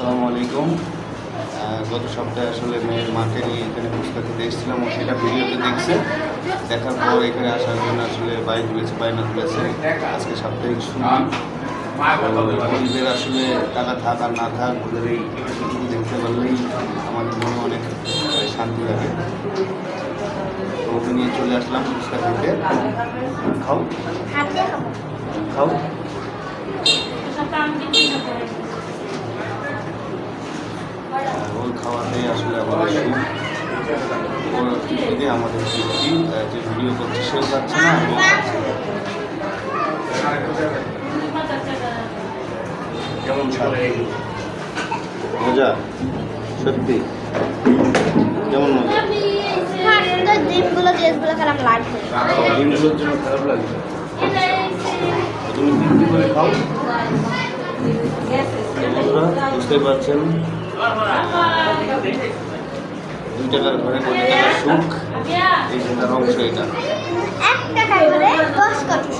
আসসালামু আলাইকুম। গত সপ্তাহে আসলে মেয়ের মাকে নিয়ে এখানে ফুচকা খেতে এসেছিলাম, ও সেটা ভিডিওতে দেখছে। দেখার পর এখানে আসার জন্য আসলে বায়না তুলেছে। আজকে সাপ্তাহিক ছুটি, ওদের আসলে টাকা থাক আর না থাক, ওদের এই দেখতে পারলেই আমাদের মনে অনেক শান্তি লাগে। তো ওকে নিয়ে চলে আসলাম ফুচকা খেতে। খাও খাও। ওই খাওয়াতেই আসলে আমাদের সুখ, ওর তৃপ্তিতে আমাদের তৃপ্তি। যে ভিডিও করছে সেও পাচ্ছে না, আমিও পাচ্ছি না। কেমন মজা? সত্যি কেমন মজা? ডিমগুলোর জন্য খারাপ লাগছে। তুমি তৃপ্তি করে খাও। বুঝতে পারছেন, 2 টাকার ঘরে কোটি টাকার সুখ, এই যে তার অংশ এটা। 1 টাকা করে 10 কোটি।